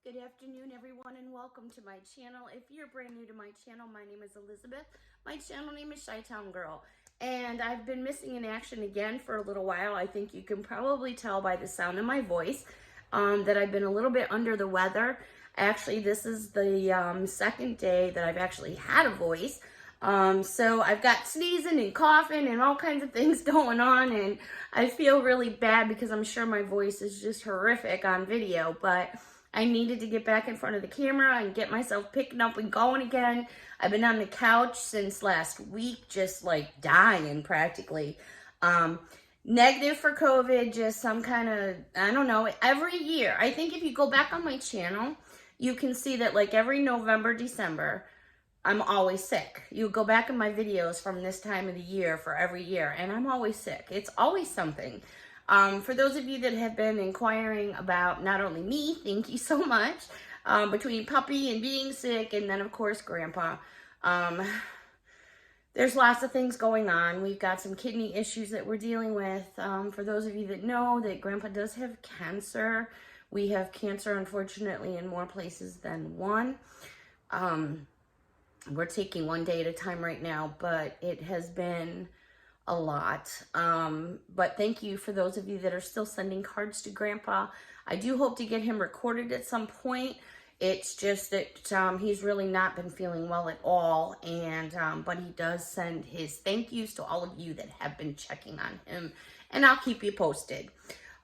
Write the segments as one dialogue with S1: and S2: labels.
S1: Good afternoon, everyone, and welcome to my channel. If you're brand new to my channel, my name is Elizabeth. My channel name is ChiTownGirl, and I've been missing in action again for a little while. I think you can probably tell by the sound of my voice that I've been a little bit under the weather. Actually, this is the second day that I've actually had a voice. So I've got sneezing and coughing and all kinds of things going on, and I feel really bad because I'm sure my voice is just horrific on video, but I needed to get back in front of the camera and get myself picking up and going again. I've been on the couch since last week, just like dying practically. Negative for COVID, just some kind of, I don't know, every year. I think if you go back on my channel, you can see that like every November, December, I'm always sick. You go back in my videos from this time of the year for every year, and I'm always sick. It's always something. For those of you that have been inquiring about not only me, thank you so much, between puppy and being sick, and then of course Grandpa, there's lots of things going on. We've got some kidney issues that we're dealing with. For those of you that know that Grandpa does have cancer, we have cancer unfortunately in more places than one. We're taking one day at a time right now, but it has been a lot. But thank you for those of you that are still sending cards to Grandpa. I do hope to get him recorded at some point. It's just that he's really not been feeling well at all, and but he does send his thank yous to all of you that have been checking on him, and I'll keep you posted.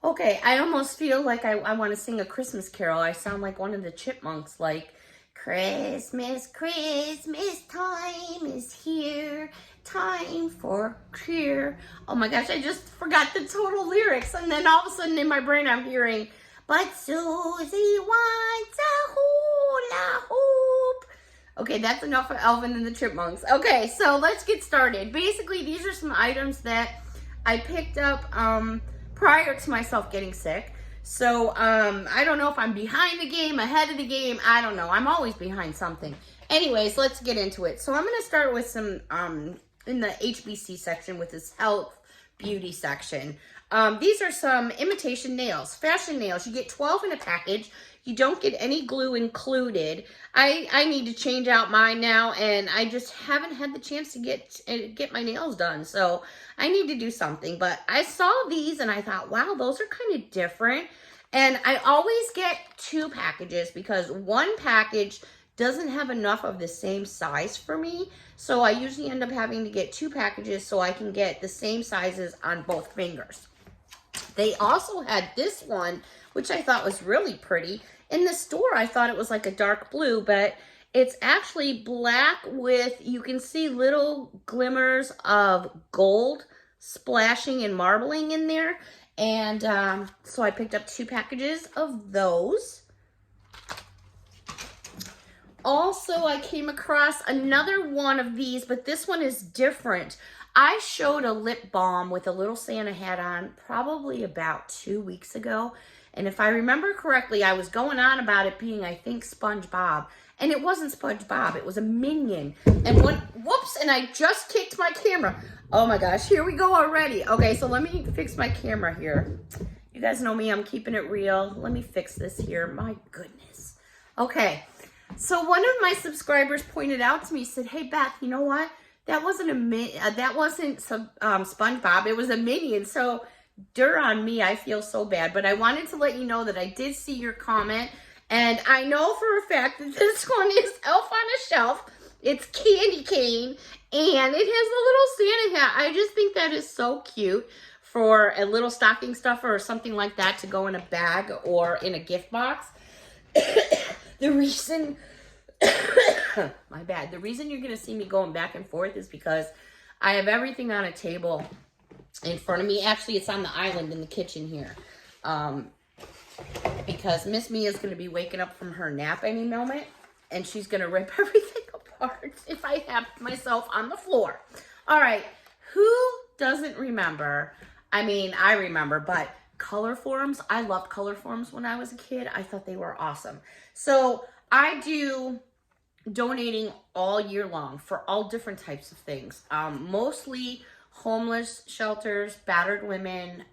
S1: Okay, I almost feel like I want to sing a Christmas carol. I sound like one of the chipmunks, like, Christmas, Christmas time is here, time for cheer. Oh my gosh, I just forgot the total lyrics, and then all of a sudden in my brain I'm hearing, but Susie wants a hula hoop. Okay, that's enough for Elvin and the Chipmunks. Okay, so let's get started. Basically, these are some items that I picked up prior to myself getting sick. So, I don't know if I'm behind the game, ahead of the game. I don't know. I'm always behind something. Anyways, let's get into it. So I'm going to start with some, in the HBC section with this health beauty section. These are some imitation nails, fashion nails. You get 12 in a package. You don't get any glue included. I need to change out mine now, and I just haven't had the chance to get my nails done. So I need to do something. But I saw these and I thought, wow, those are kind of different. And I always get 2 packages because one package doesn't have enough of the same size for me. So I usually end up having to get 2 packages so I can get the same sizes on both fingers. They also had this one, which I thought was really pretty. In the store, I thought it was like a dark blue, but it's actually black with, you can see little glimmers of gold splashing and marbling in there. And so I picked up 2 packages of those. Also, I came across another one of these, but this one is different. I showed a lip balm with a little Santa hat on probably about 2 weeks ago. And if I remember correctly, I was going on about it being, I think, SpongeBob. And it wasn't SpongeBob. It was a Minion. And whoops, and I just kicked my camera. Oh my gosh, here we go already. Okay, so let me fix my camera here. You guys know me, I'm keeping it real. Let me fix this here. My goodness. Okay, so one of my subscribers pointed out to me, said, hey, Beth, you know what? That wasn't SpongeBob. It was a Minion. So, dirt on me. I feel so bad. But I wanted to let you know that I did see your comment. And I know for a fact that this one is Elf on a Shelf. It's candy cane. And it has a little Santa hat. I just think that is so cute for a little stocking stuffer or something like that to go in a bag or in a gift box. The reason... my bad. The reason you're going to see me going back and forth is because I have everything on a table in front of me. Actually, it's on the island in the kitchen here. Because Miss Mia is going to be waking up from her nap any moment, and she's going to rip everything apart if I have myself on the floor. All right. Who doesn't remember? I mean, I remember, but color forms. I loved color forms when I was a kid. I thought they were awesome. So I do donating all year long for all different types of things. Mostly homeless shelters, battered women,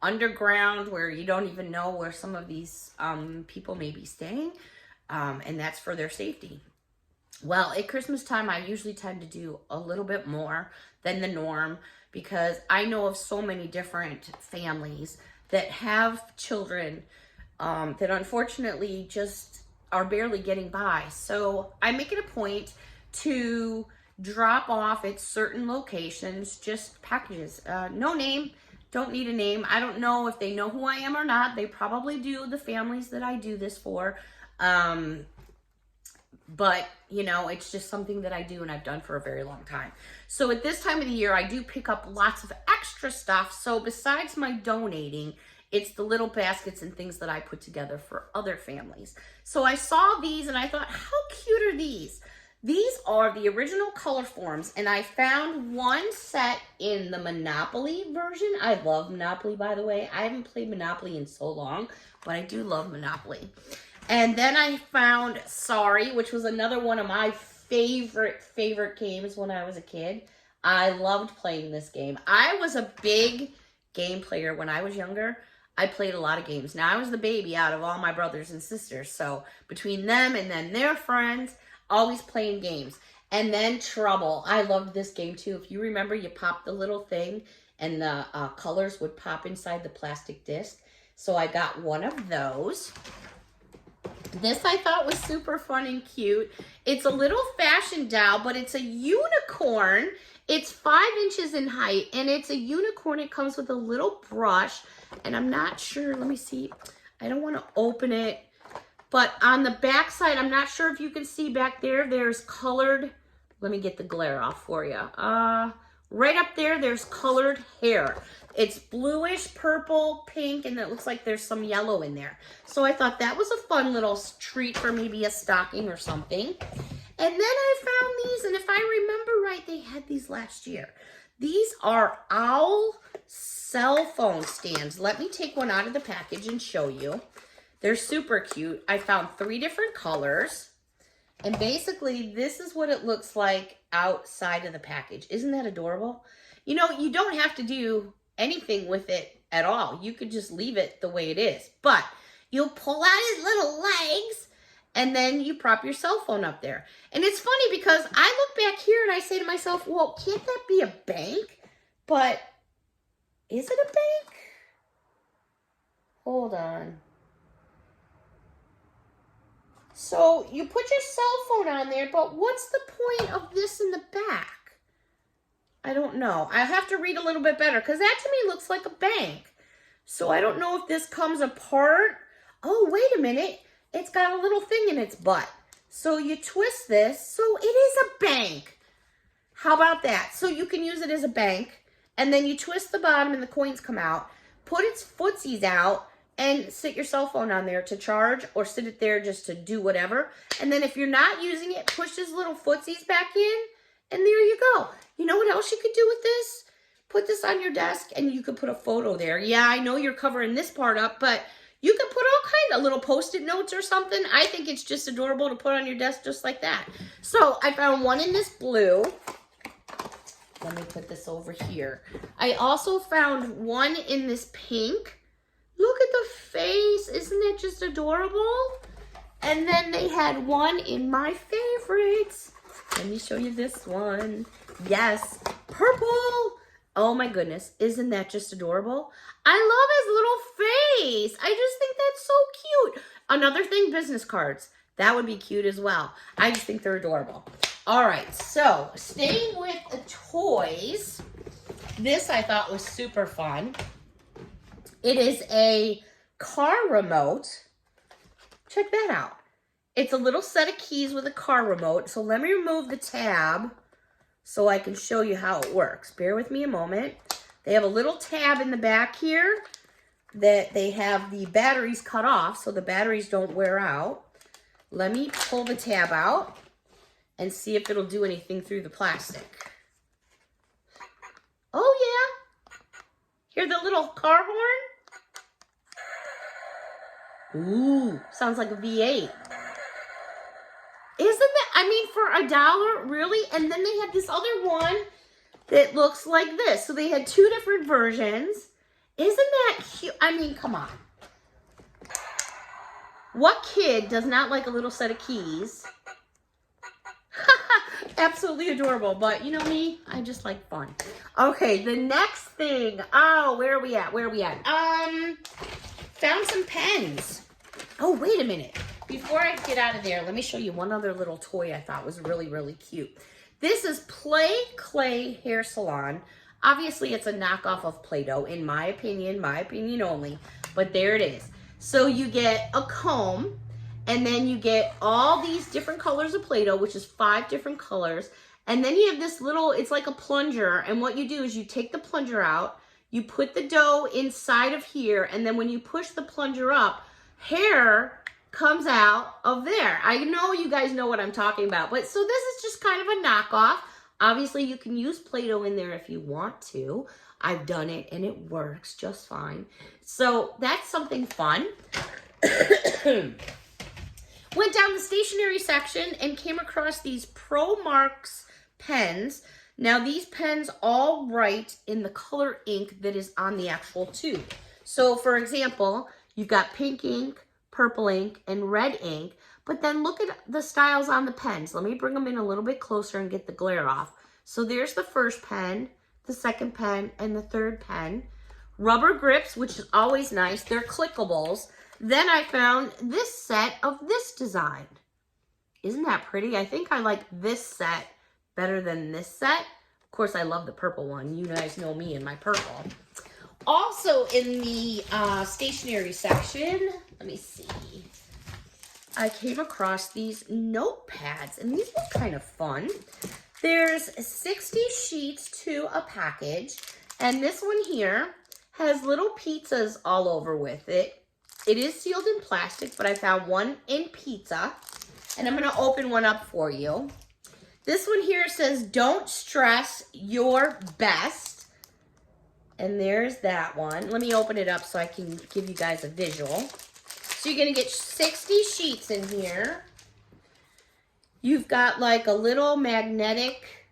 S1: underground where you don't even know where some of these people may be staying, and that's for their safety. Well, at Christmas time, I usually tend to do a little bit more than the norm because I know of so many different families that have children that unfortunately just are barely getting by. So I make it a point to drop off at certain locations, just packages. No name, don't need a name. I don't know if they know who I am or not. They probably do, the families that I do this for. But, you know, it's just something that I do and I've done for a very long time. So at this time of the year, I do pick up lots of extra stuff. So besides my donating, it's the little baskets and things that I put together for other families. So I saw these and I thought, how cute are these? These are the original color forms, and I found one set in the Monopoly version. I love Monopoly, by the way. I haven't played Monopoly in so long, but I do love Monopoly. And then I found Sorry, which was another one of my favorite games when I was a kid. I loved playing this game. I was a big game player when I was younger. I played a lot of games. Now, I was the baby out of all my brothers and sisters. So between them and then their friends, always playing games. And then Trouble. I loved this game too. If you remember, you popped the little thing and the colors would pop inside the plastic disc. So I got one of those. This I thought was super fun and cute. It's a little fashion doll, but it's a unicorn. It's 5 inches in height, and it's a unicorn. It comes with a little brush, and I'm not sure. Let me see. I don't want to open it. But on the back side, I'm not sure if you can see back there, there's colored, let me get the glare off for you. Right up there, there's colored hair. It's bluish, purple, pink, and it looks like there's some yellow in there. So I thought that was a fun little treat for maybe a stocking or something. And then I found these, and if I remember right, they had these last year. These are owl cell phone stands. Let me take one out of the package and show you. They're super cute. I found 3 different colors. And basically, this is what it looks like outside of the package. Isn't that adorable? You know, you don't have to do anything with it at all. You could just leave it the way it is. But you'll pull out his little legs, and then you prop your cell phone up there. And it's funny because I look back here and I say to myself, well, can't that be a bank? But is it a bank? Hold on. So you put your cell phone on there, but what's the point of this in the back? I don't know. I have to read a little bit better because that to me looks like a bank. So I don't know if this comes apart. Oh, wait a minute. It's got a little thing in its butt. So you twist this. So it is a bank. How about that? So you can use it as a bank. And then you twist the bottom and the coins come out. Put its footsies out. And sit your cell phone on there to charge or sit it there just to do whatever. And then if you're not using it, push his little footsies back in and there you go. You know what else you could do with this? Put this on your desk and you could put a photo there. Yeah, I know you're covering this part up, but you could put all kind of little Post-it notes or something. I think it's just adorable to put on your desk just like that. So I found one in this blue. Let me put this over here. I also found one in this pink. Look at the face. Isn't that just adorable? And then they had one in my favorites. Let me show you this one. Yes, purple. Oh my goodness. Isn't that just adorable? I love his little face. I just think that's so cute. Another thing, business cards. That would be cute as well. I just think they're adorable. All right, so staying with the toys. This I thought was super fun. It is a car remote. Check that out. It's a little set of keys with a car remote. So let me remove the tab so I can show you how it works. Bear with me a moment. They have a little tab in the back here that they have the batteries cut off so the batteries don't wear out. Let me pull the tab out and see if it'll do anything through the plastic. Oh yeah. Hear the little car horn? Ooh, sounds like a V8. Isn't that, I mean, for $1, really? And then they had this other one that looks like this. So they had 2 different versions. Isn't that cute? I mean, come on. What kid does not like a little set of keys? Absolutely adorable. But you know me, I just like fun. Okay, the next thing. Oh, where are we at? Where are we at? Found some pens. Oh, wait a minute. Before I get out of there, let me show you one other little toy I thought was really, really cute. This is Play Clay Hair Salon. Obviously, it's a knockoff of Play-Doh, in my opinion only. But there it is. So you get a comb, and then you get all these different colors of Play-Doh, which is 5 different colors. And then you have this little, it's like a plunger. And what you do is you take the plunger out, you put the dough inside of here, and then when you push the plunger up, hair comes out of there. I know you guys know what I'm talking about. But so this is just kind of a knockoff. Obviously, you can use Play-Doh in there if you want to. I've done it, and it works just fine. So that's something fun. Went down the stationery section and came across these Pro Marks pens. Now, these pens all write in the color ink that is on the actual tube. So, for example, you've got pink ink, purple ink, and red ink. But then look at the styles on the pens. Let me bring them in a little bit closer and get the glare off. So there's the first pen, the second pen, and the third pen. Rubber grips, which is always nice. They're clickables. Then I found this set of this design. Isn't that pretty? I think I like this set better than this set. Of course, I love the purple one. You guys know me and my purple. Also in the stationery section, let me see. I came across these notepads, and these look kind of fun. There's 60 sheets to a package, and this one here has little pizzas all over with it. It is sealed in plastic, but I found one in pizza, and I'm going to open one up for you. This one here says, "Don't stress, your best." And there's that one. Let me open it up so I can give you guys a visual. So you're going to get 60 sheets in here. You've got like a little magnetic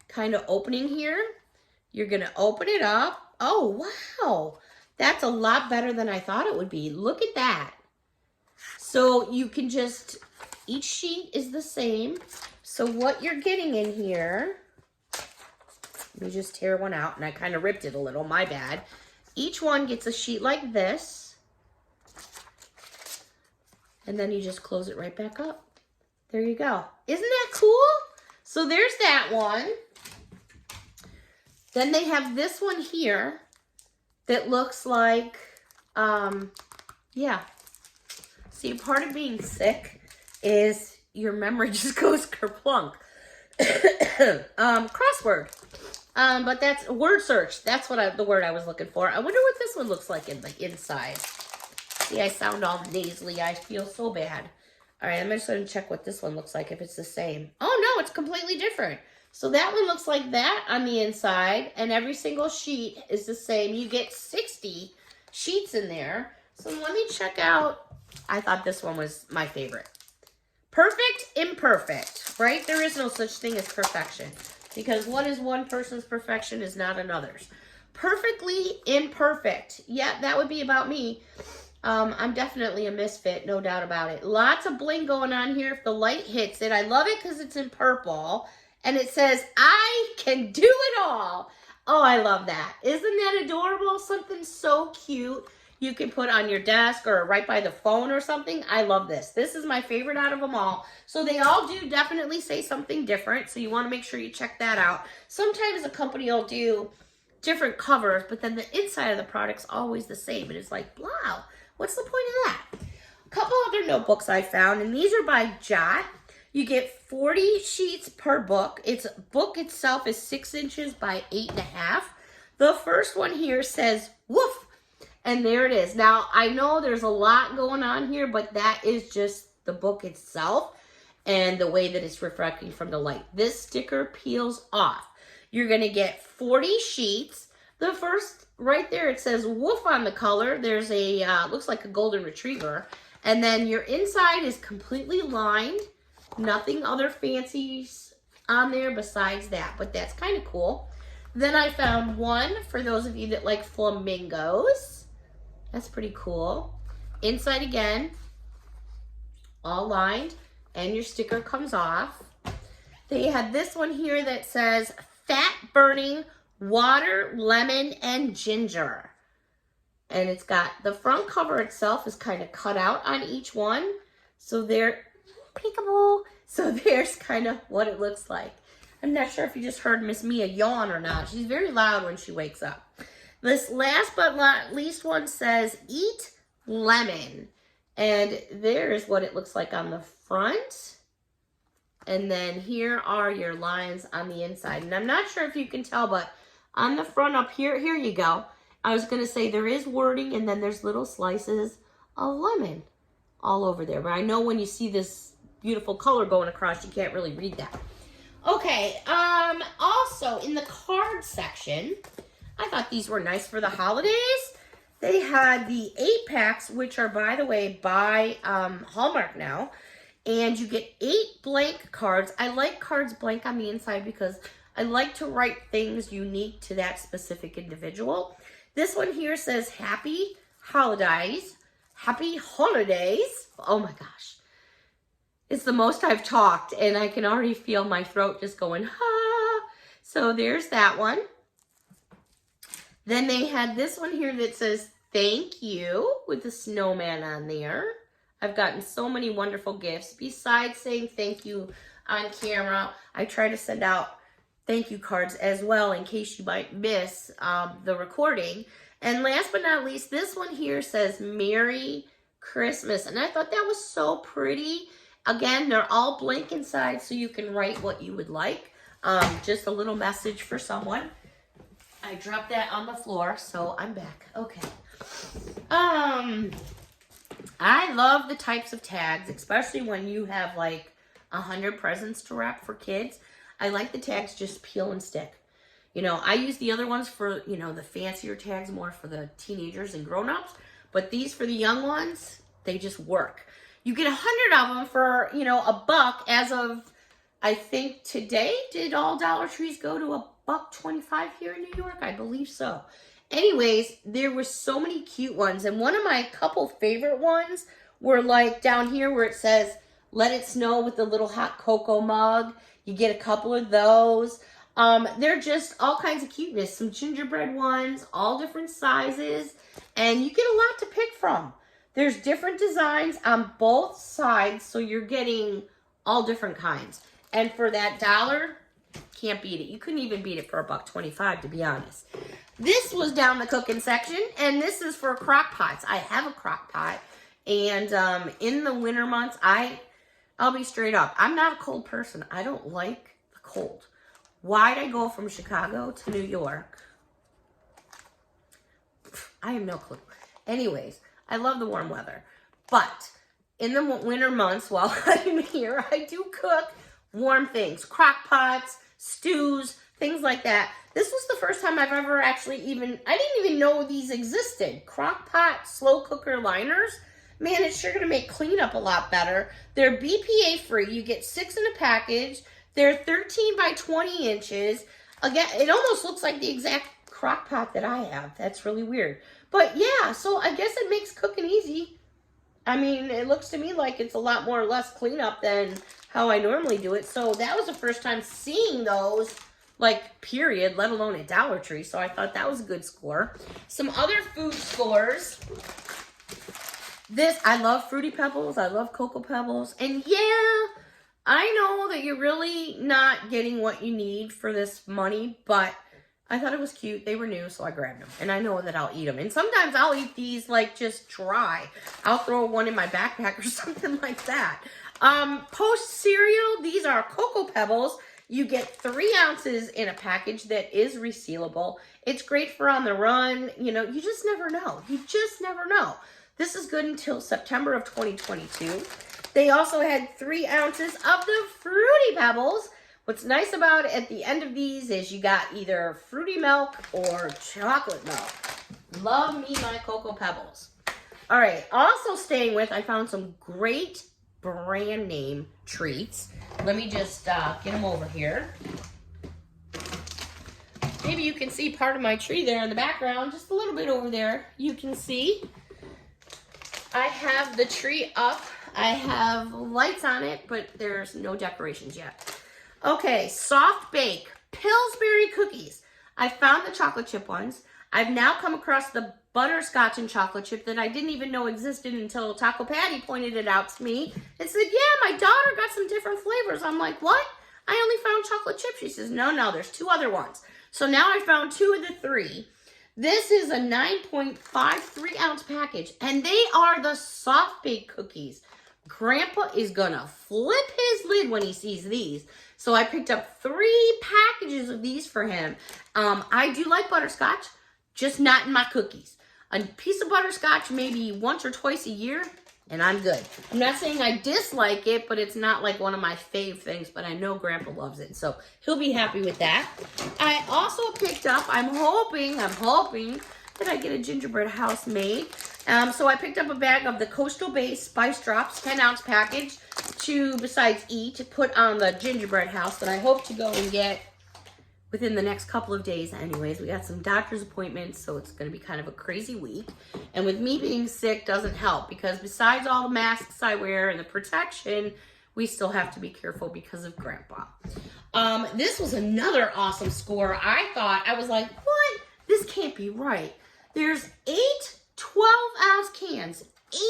S1: kind of opening here. You're going to open it up. Oh, wow. That's a lot better than I thought it would be. Look at that. So you can just, each sheet is the same. So what you're getting in here, let me just tear one out, and I kind of ripped it a little, my bad. Each one gets a sheet like this. And then you just close it right back up. There you go. Isn't that cool? So there's that one. Then they have this one here that looks like, yeah. See, part of being sick is your memory just goes kerplunk. Crossword. But that's word search. That's what the word I was looking for. I wonder what this one looks like in the inside. See, I sound all nasally. I feel so bad. All right, I'm just going to check what this one looks like, if it's the same. Oh, no, it's completely different. So that one looks like that on the inside, and every single sheet is the same. You get 60 sheets in there. So let me check out. I thought this one was my favorite. Perfect, imperfect, right? There is no such thing as perfection, because what is one person's perfection is not another's. Perfectly imperfect. Yeah, that would be about me. I'm definitely a misfit, no doubt about it. Lots of bling going on here. If the light hits it, I love it because it's in purple. And it says, "I can do it all." Oh, I love that. Isn't that adorable? Something so cute you can put on your desk or right by the phone or something. I love this. This is my favorite out of them all. So they all do definitely say something different. So you want to make sure you check that out. Sometimes a company will do different covers, but then the inside of the product's always the same. And it's like, wow. What's the point of that? A couple other notebooks I found, and these are by Jot. You get 40 sheets per book. Its book itself is 6 inches by 8.5. The first one here says, "Woof," and there it is. Now, I know there's a lot going on here, but that is just the book itself and the way that it's reflecting from the light. This sticker peels off. You're going to get 40 sheets. The first, right there, it says "Woof" on the color. There's a, looks like a golden retriever. And then your inside is completely lined. Nothing other fancies on there besides that. But that's kind of cool. Then I found one for those of you that like flamingos. That's pretty cool. Inside again, all lined, and your sticker comes off. They had this one here that says fat burning water, lemon, and ginger. And it's got the front cover itself is kind of cut out on each one. So they're peekaboo. So there's kind of what it looks like. I'm not sure if you just heard Miss Mia yawn or not. She's very loud when she wakes up. This last but not least one says eat lemon. And there's what it looks like on the front. And then here are your lines on the inside. And I'm not sure if you can tell, but on the front up here you go. I was going to say there is wording and then there's little slices of lemon all over there. But I know when you see this beautiful color going across, you can't really read that. Okay, also in the card section, I thought these were nice for the holidays. They had the 8-packs, which are, by the way, by Hallmark now. And you get 8 blank cards. I like cards blank on the inside because I like to write things unique to that specific individual. This one here says Happy Holidays. Happy Holidays. Oh my gosh. It's the most I've talked and I can already feel my throat just going, ha. So there's that one. Then they had this one here that says thank you with the snowman on there. I've gotten so many wonderful gifts. Besides saying thank you on camera, I try to send out thank you cards as well in case you might miss the recording. And last but not least, this one here says Merry Christmas. And I thought that was so pretty. Again, they're all blank inside so you can write what you would like. Just a little message for someone. I dropped that on the floor, so I'm back. Okay. I love the types of tags, especially when you have like 100 presents to wrap for kids. I like the tags just peel and stick. You know, I use the other ones for, you know, the fancier tags more for the teenagers and grown-ups. But these for the young ones, they just work. You get 100 of them for, you know, $1 as of, I think today, did all Dollar Trees go to $1.25 here in New York? I believe so. Anyways, there were so many cute ones. And one of my couple favorite ones were like down here where it says, let it snow with the little hot cocoa mug. You get a couple of those. They're just all kinds of cuteness. Some gingerbread ones, all different sizes. And you get a lot to pick from. There's different designs on both sides. So you're getting all different kinds. And for that $1, can't beat it. You couldn't even beat it for $1.25, to be honest. This was down the cooking section, and this is for crock pots. I have a crock pot, and in the winter months, I'll be straight up. I'm not a cold person. I don't like the cold. Why'd I go from Chicago to New York? I have no clue. Anyways, I love the warm weather, but in the winter months, while I'm here, I do cook warm things, crock pots, stews, things like that. This was the first time I've ever actually I didn't even know these existed. Crock pot slow cooker liners. Man, it's sure going to make cleanup a lot better. They're BPA free. You get 6 in a package. They're 13 by 20 inches. Again, it almost looks like the exact crock pot that I have. That's really weird. But yeah, so I guess it makes cooking easy. I mean, it looks to me like it's a lot more or less cleanup than how I normally do it. So that was the first time seeing those, like, period, let alone at Dollar Tree. So I thought that was a good score. Some other food scores. I love Fruity Pebbles. I love Cocoa Pebbles. And yeah, I know that you're really not getting what you need for this money, but I thought it was cute. They were new, so I grabbed them. And I know that I'll eat them. And sometimes I'll eat these, like, just dry. I'll throw one in my backpack or something like that. Post cereal, these are Cocoa Pebbles. You get 3 ounces in a package that is resealable. It's great for on the run. You know, you just never know. You just never know. This is good until September of 2022. They also had 3 ounces of the Fruity Pebbles. What's nice about it at the end of these is you got either fruity milk or chocolate milk. Love me my Cocoa Pebbles. All right, also staying with, I found some great brand name treats. Let me just get them over here. maybe you can see part of my tree there in the background, just a little bit over there. You can see I have the tree up. I have lights on it, but there's no decorations yet. Okay, soft bake Pillsbury cookies. I found the chocolate chip ones. I've now come across the butterscotch and chocolate chip that I didn't even know existed until Taco Patty pointed it out to me and said, yeah, my daughter got some different flavors. I'm like, what? I only found chocolate chip. She says, no, there's 2 other ones. So now I found 2 of the 3. This is a 9.53 ounce package, and they are the soft bake cookies. Grandpa is gonna flip his lid when he sees these. So I picked up 3 packages of these for him. I do like butterscotch, just not in my cookies. A piece of butterscotch maybe once or twice a year, and I'm good. I'm not saying I dislike it, but it's not like one of my fave things, but I know Grandpa loves it, so he'll be happy with that. I also picked up, I'm hoping that I get a gingerbread house made. So I picked up a bag of the Coastal Base Spice Drops, 10 ounce package, to, besides E, to put on the gingerbread house that I hope to go and get within the next couple of days anyways. We got some doctor's appointments, so it's going to be kind of a crazy week. And with me being sick doesn't help, because besides all the masks I wear and the protection, we still have to be careful because of Grandpa. This was another awesome score. I was like, what? This can't be right. There's 8 12-ounce cans. 8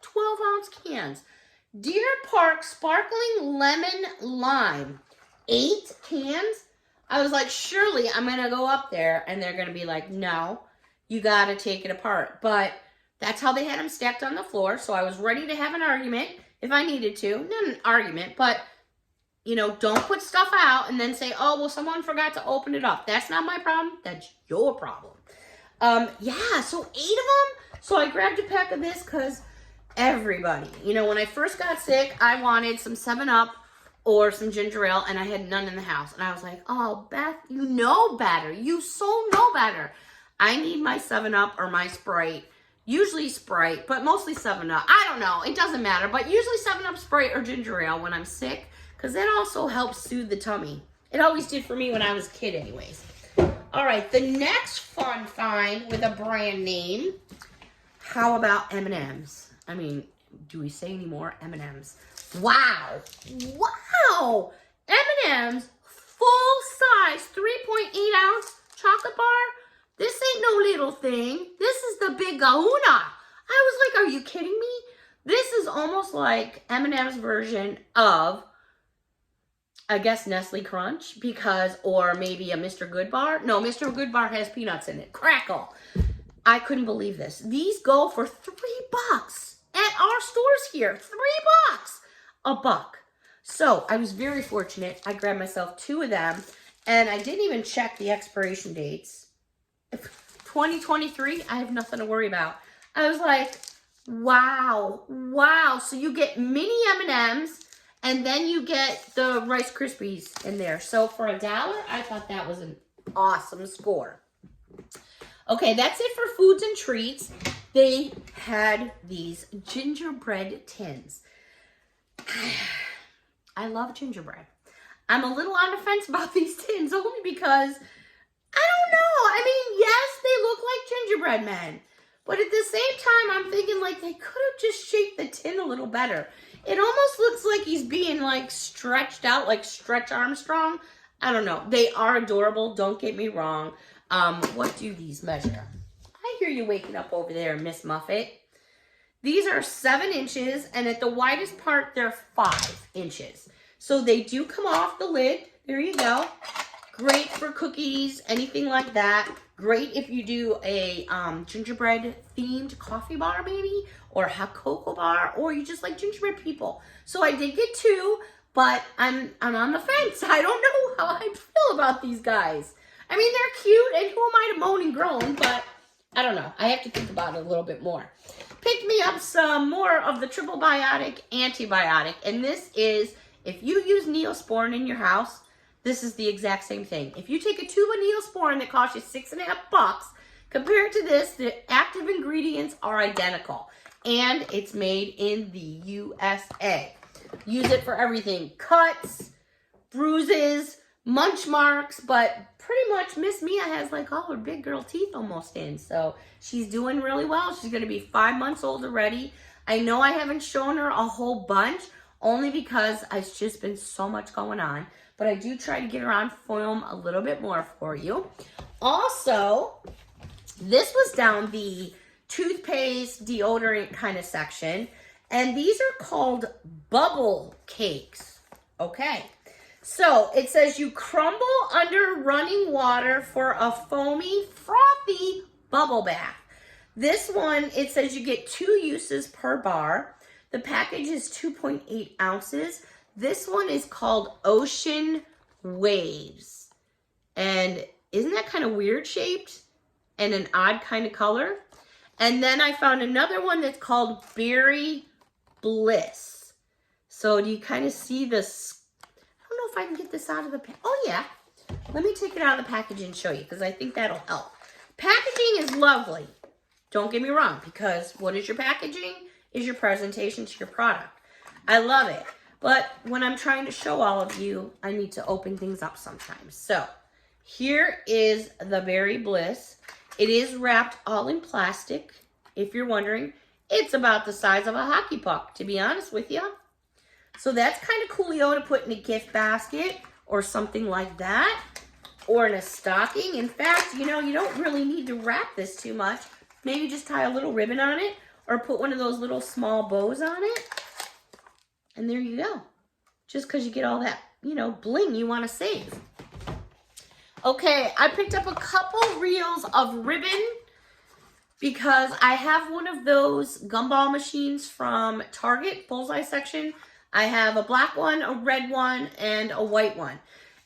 S1: 12-ounce cans. Deer Park Sparkling Lemon Lime. 8 cans? I was like, surely I'm going to go up there and they're going to be like, no, you got to take it apart. But that's how they had them stacked on the floor. So I was ready to have an argument if I needed to. Not an argument, but, you know, don't put stuff out and then say, oh, well, someone forgot to open it up. That's not my problem. That's your problem. Yeah, so 8 of them. So I grabbed a pack of this because everybody, you know, when I first got sick, I wanted some 7-Up or some ginger ale, and I had none in the house. And I was like, oh, Beth, you know better. You so know better. I need my 7-Up or my Sprite. Usually Sprite, but mostly 7-Up. I don't know. It doesn't matter. But usually 7-Up, Sprite, or ginger ale when I'm sick, because that also helps soothe the tummy. It always did for me when I was a kid anyways. All right, the next fun find with a brand name. How about M&M's? I mean, do we say any more M&M's? Wow. Wow. M&M's full size 3.8 ounce chocolate bar. This ain't no little thing. This is the big kahuna. I was like, are you kidding me? This is almost like M&M's version of, I guess, Nestle Crunch, because, or maybe a Mr. Good bar. No, Mr. Good bar has peanuts in it. Crackle. I couldn't believe this. These go for $3 at our stores here. $3. $1. So I was very fortunate. I grabbed myself 2 of them, and I didn't even check the expiration dates. 2023, I have nothing to worry about. I was like, wow. So you get mini M&Ms, and then you get the Rice Krispies in there. So for $1, I thought that was an awesome score. Okay, that's it for foods and treats. They had these gingerbread tins. I love gingerbread. I'm a little on the fence about these tins only because, I don't know. I mean, yes, they look like gingerbread men. But at the same time, I'm thinking like they could have just shaped the tin a little better. It almost looks like he's being like stretched out, like Stretch Armstrong. I don't know. They are adorable. Don't get me wrong. What do these measure? I hear you waking up over there, Miss Muffet. These are 7 inches, and at the widest part, they're 5 inches. So they do come off the lid. There you go. Great for cookies, anything like that. Great if you do a gingerbread themed coffee bar maybe, or a hot cocoa bar, or you just like gingerbread people. So I did get 2, but I'm on the fence. I don't know how I feel about these guys. I mean, they're cute, and who am I to moan and groan, but I don't know. I have to think about it a little bit more. Picked me up some more of the Triple Biotic Antibiotic, and this is, if you use Neosporin in your house, this is the exact same thing. If you take a tube of Neosporin that costs you $6.50, compared to this, the active ingredients are identical, and it's made in the USA. Use it for everything. Cuts, bruises, munch marks, but pretty much Miss Mia has like all her big girl teeth almost in. So she's doing really well. She's going to be 5 months old already. I know I haven't shown her a whole bunch only because it's just been so much going on. But I do try to get her on film a little bit more for you. Also, this was down the toothpaste, deodorant kind of section. And these are called bubble cakes. Okay. So it says you crumble under running water for a foamy, frothy bubble bath. This one, it says you get 2 uses per bar. The package is 2.8 ounces. This one is called Ocean Waves. And isn't that kind of weird shaped and an odd kind of color? And then I found another one that's called Berry Bliss. So do you kind of see this? I don't know if I can get this out of the pack. Oh yeah, let me take it out of the package and show you because I think that'll help. Packaging is lovely. Don't get me wrong, because what is your packaging? Is your presentation to your product. I love it. But when I'm trying to show all of you, I need to open things up sometimes. So here is the Berry Bliss. It is wrapped all in plastic. If you're wondering, it's about the size of a hockey puck, to be honest with you. So that's kind of coolio to put in a gift basket or something like that, or in a stocking. In fact, you know, you don't really need to wrap this too much. Maybe just tie a little ribbon on it or put one of those little small bows on it. And there you go. Just because you get all that, you know, bling you want to save. Okay, I picked up a couple reels of ribbon because I have one of those gumball machines from Target, Bullseye section. I have a black one, a red one, and a white one.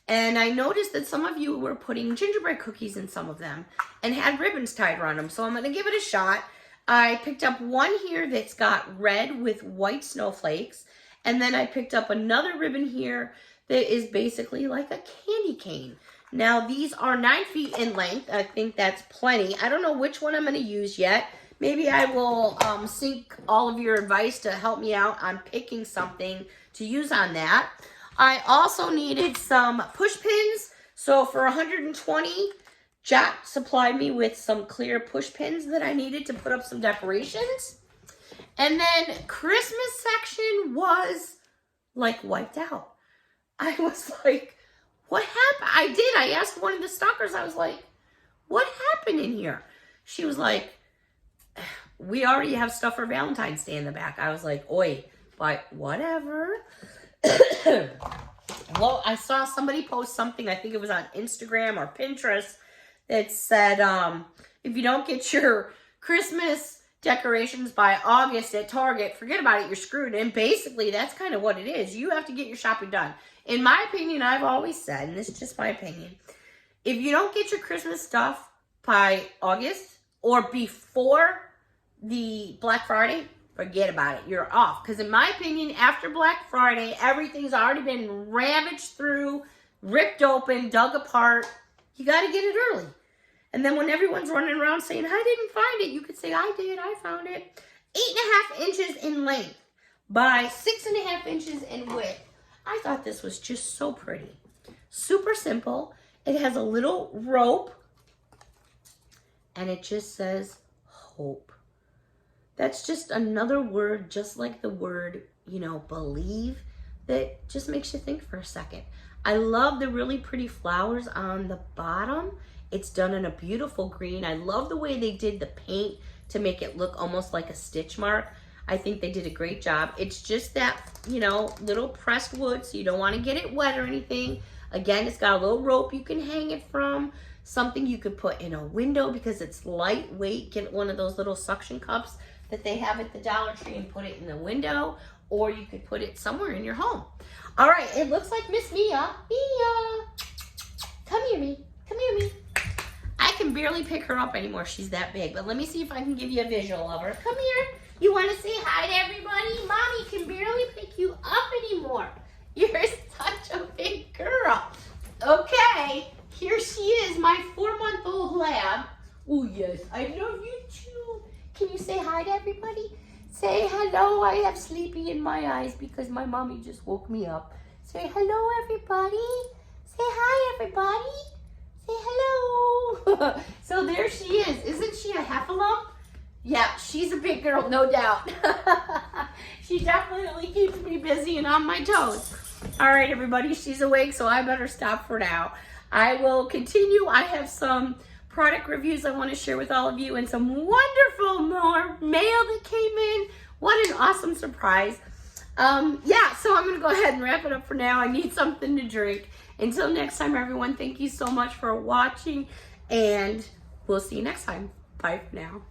S1: And I noticed that some of you were putting gingerbread cookies in some of them and had ribbons tied around them. So I'm going to give it a shot. I picked up one here that's got red with white snowflakes. And then I picked up another ribbon here that is basically like a candy cane. Now, these are 9 feet in length. I think that's plenty. I don't know which one I'm going to use yet. Maybe I will seek all of your advice to help me out on picking something to use on that. I also needed some push pins. So for 120, Jack supplied me with some clear push pins that I needed to put up some decorations. And then Christmas section was like wiped out. I was like, what happened? I asked one of the stalkers, I was like, what happened in here? She was like, we already have stuff for Valentine's Day in the back. I was like, oi, but whatever. Well, I saw somebody post something, I think it was on Instagram or Pinterest, that said, if you don't get your Christmas decorations by August at Target, forget about it, you're screwed. And basically, that's kind of what it is. You have to get your shopping done. In my opinion, I've always said, and this is just my opinion, if you don't get your Christmas stuff by August or before the Black Friday, forget about it. You're off. Because in my opinion, after Black Friday, everything's already been ravaged through, ripped open, dug apart. You got to get it early. And then when everyone's running around saying, I didn't find it, you could say, I did, I found it. 8.5 inches in length by 6.5 inches in width. I thought this was just so pretty. Super simple. It has a little rope. And it just says hope. That's just another word, just like the word, you know, believe, that just makes you think for a second. I love the really pretty flowers on the bottom. It's done in a beautiful green. I love the way they did the paint to make it look almost like a stitch mark. I think they did a great job. It's just that, you know, little pressed wood, so you don't want to get it wet or anything. Again, it's got a little rope you can hang it from. Something you could put in a window because it's lightweight. Get one of those little suction cups that they have at the Dollar Tree and put it in the window. Or you could put it somewhere in your home. All right, it looks like Miss Mia. Mia! Come here, me. Come here, me. I can barely pick her up anymore. She's that big. But let me see if I can give you a visual of her. Come here. You want to say hi to everybody? Mommy can barely pick you up anymore. You're such a big girl. Okay, here she is, my 4-month-old lab. Oh, yes, I love you too. Can you say hi to everybody? Say hello. I have sleepy in my eyes because my mommy just woke me up. Say hello, everybody. Say hi, everybody. Say hello. So there she is. Isn't she a heffalump? Yeah, she's a big girl, no doubt. She definitely keeps me busy and on my toes. All right, everybody, she's awake, so I better stop for now. I will continue. I have some product reviews I want to share with all of you and some wonderful more mail that came in. What an awesome surprise. Yeah, so I'm going to go ahead and wrap it up for now. I need something to drink. Until next time, everyone, thank you so much for watching, and we'll see you next time. Bye for now.